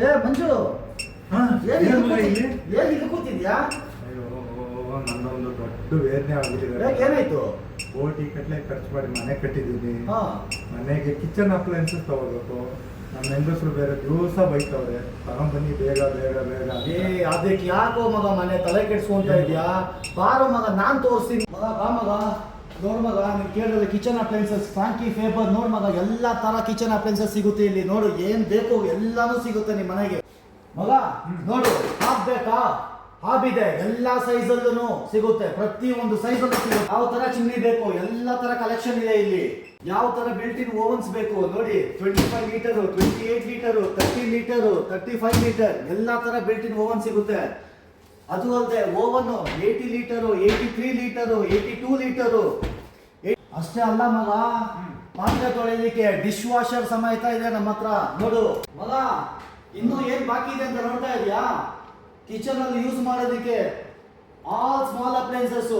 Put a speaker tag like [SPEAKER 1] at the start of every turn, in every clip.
[SPEAKER 1] ಏ ಮಂಜು,
[SPEAKER 2] ಹಾ,
[SPEAKER 1] ಏನ್
[SPEAKER 2] ಏನ್
[SPEAKER 1] ಇಲ್ಲಿ
[SPEAKER 2] ಮಗ ಇಲ್ಲಿ?
[SPEAKER 1] ಏನ್ ಇಲ್ಲಿ ಕೂತಿದ್ಯಾ?
[SPEAKER 2] ಅಯ್ಯೋ, ನಂದೊಂದು ದೊಡ್ಡ ವೇದನೆ ಆಗ್ಬಿಟ್ಟಿದೆ.
[SPEAKER 1] ಯಾಕೆ ಏನಾಯ್ತು?
[SPEAKER 2] ಕೋಟಿ ಕಟ್ಲೆ ಖರ್ಚು ಮಾಡಿ ಮನೆ ಕಟ್ಟಿದ್ದೀನಿ.
[SPEAKER 1] ಹಾ.
[SPEAKER 2] ಮನೆಗೆ ಕಿಚನ್ ಅಪ್ಲಯನ್ಸಸ್ ತಗೋಬೇಕು. ನಮ್ಮ ಹೆಂಗಸರು ಬೇರೆ ದಿವಸ ಬೈತವ್ರೆ, ತಗೊಂಬನ್ನಿ ಬೇಗ ಬೇಗ ಬೇಗ ಅಂತ.
[SPEAKER 1] ಏ ಅದಕ್ಕೆ ಯಾಕೋ ಮಗ ಮನೆ ತಲೆ ಕೆಡ್ಸ್ಕೊಂತ ಇದ್ಯಾ? ಬಾರೋ ಮಗ, ನಾನ್ ತೋರಿಸ್ತೀನಿ ಮಗ. ಬಾ ಮಗ, ನೋಡ್ ಮಗ, ನೀನ್ ಕೇಳಿದ್ರೆ ಕಿಚನ್ ಅಪ್ಲಯನ್ಸಸ್ ಫ್ರಾಂಕಿ ಫೇಬರ್. ನೋಡ್ ಮಗ, ಎಲ್ಲಾ ತರ ಕಿಚನ್ ಅಪ್ಲಯನ್ಸಸ್ ಸಿಗುತ್ತೆ ಇಲ್ಲಿ. ನೋಡು, ಏನ್ ಬೇಕು ಎಲ್ಲಾನು ಸಿಗುತ್ತೆ ನಿಮ್ ಮನೆಗೆ ಮಗ. ನೋಡು, ಹಾಬ್ ಬೇಕಾ? ಹಾಬ್ ಇದೆ, ಎಲ್ಲಾ ಸೈಜ್ ಅಲ್ಲೂ ಸಿಗುತ್ತೆ. ಪ್ರತಿ ಒಂದು ಸೈಜ್ ಅಲ್ಲೂ ಸಿಗುತ್ತೆ. ಯಾವ ತರ ಚಿಮ್ನಿ ಬೇಕು, ಎಲ್ಲಾ ತರ ಕಲೆಕ್ಷನ್ ಇದೆ ಇಲ್ಲಿ. ಯಾವ ತರ ಬಿಲ್ಟ್ ಇನ್ ಓವನ್ಸ್ ಬೇಕು ನೋಡಿ, 25 ಲೀಟರ್, 28 ಲೀಟರ್, 30 ಲೀಟರ್, 35 ಲೀಟರ್, ಎಲ್ಲಾ ತರ ಬಿಲ್ಟ್ ಇನ್ ಓವನ್ ಸಿಗುತ್ತೆ. ಅದು ಅಲ್ಲದೆ ಓವನ್ 80 ಲೀಟರ್, 83 ಲೀಟರ್, 82 ಲೀಟರ್. ಅಷ್ಟೇ ಅಲ್ಲ ಮಗ, ಪಾತ್ರೆ ತೊಳೆಯಲಿಕ್ಕೆ ಡಿಶ್ ವಾಷರ್ ಸಮೇತ ಇದೆ ನಮ್ಮ ಹತ್ರ. ನೋಡು ಮಗ, ಇನ್ನು ಏನ್ ಬಾಕಿ ಇದೆ ಅಂತ ನೋಡ್ತಾ ಇದೀಯಾ? ಕಿಚನ್ ಅಲ್ಲಿ ಯೂಸ್ ಮಾಡೋದಕ್ಕೆ ಆಲ್ ಸ್ಮಾಲ್ ಅಪ್ಲಯನ್ಸಸ್.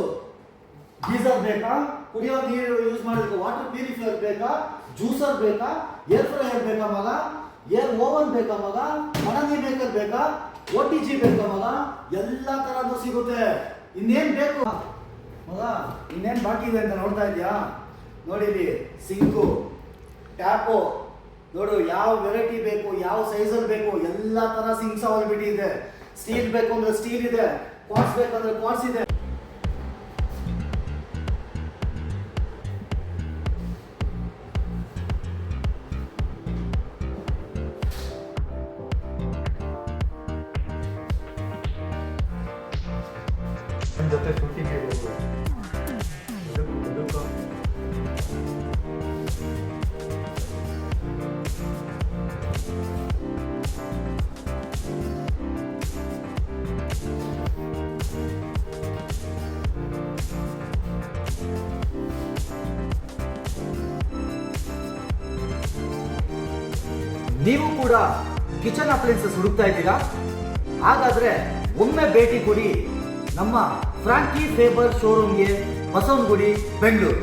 [SPEAKER 1] ಗೀಸರ್ ಬೇಕಾ? ಕುಡಿಯೋ ನೀರು ಯೂಸ್ ಮಾಡೋದಕ್ಕೆ ವಾಟರ್ ಪ್ಯೂರಿಫೈಯರ್ ಬೇಕಾ? ಜ್ಯೂಸರ್ ಬೇಕಾ? ಏರ್ ಫ್ರೈಯರ್ ಬೇಕಾ ಮಗ? ಏರ್ ಓವನ್ ಬೇಕಾ ಮಗ? ಮಣನಿ ಮೇಕರ್ ಬೇಕಾ? OTG ಬೇಕಾ ಮಗ? ಎಲ್ಲಾ ತರದ್ದು ಸಿಗುತ್ತೆ. ಇನ್ನೇನ್ ಬೇಕು ಮಗ? ಇನ್ನೇನ್ ಬಾಕಿ ಇದೆ ಅಂತ ನೋಡ್ತಾ ಇದೀಯಾ? ನೋಡಿ ಇಲ್ಲಿ ಸಿಂಕು, ಟ್ಯಾಪು. ನೋಡು, ಯಾವ ವೆರೈಟಿ ಬೇಕು, ಯಾವ ಸೈಜಲ್ಲಿ ಬೇಕು, ಎಲ್ಲಾ ತರ ಸಿಂಕ್ಸ್ ಅವೈಲಬಿಲಿಟಿ ಇದೆ. ಸ್ಟೀಲ್ ಬೇಕು ಅಂದ್ರೆ ಸ್ಟೀಲ್ ಇದೆ, ಕ್ವಾರ್ಟ್ಸ್ ಬೇಕಂದ್ರೆ ಕ್ವಾರ್ಟ್ಸ್ ಇದೆ.
[SPEAKER 2] ನನ್ನ ಜೊತೆ ಶೂಟಿಂಗ್ ಹೋಗ್ಬೇಕು.
[SPEAKER 1] ನೀವು ಕೂಡ ಕಿಚನ್ ಅಪ್ಲಯನ್ಸಸ್ ಹುಡುಕ್ತಾ ಇದ್ದೀರಾ? ಹಾಗಾದ್ರೆ ಒಮ್ಮೆ ಭೇಟಿ ಕೊಡಿ ನಮ್ಮ ಫ್ರಾಂಕಿ ಫೇಬರ್ ಶೋರೂಮ್ಗೆ, ಬಸವನಗುಡಿ, ಬೆಂಗಳೂರು.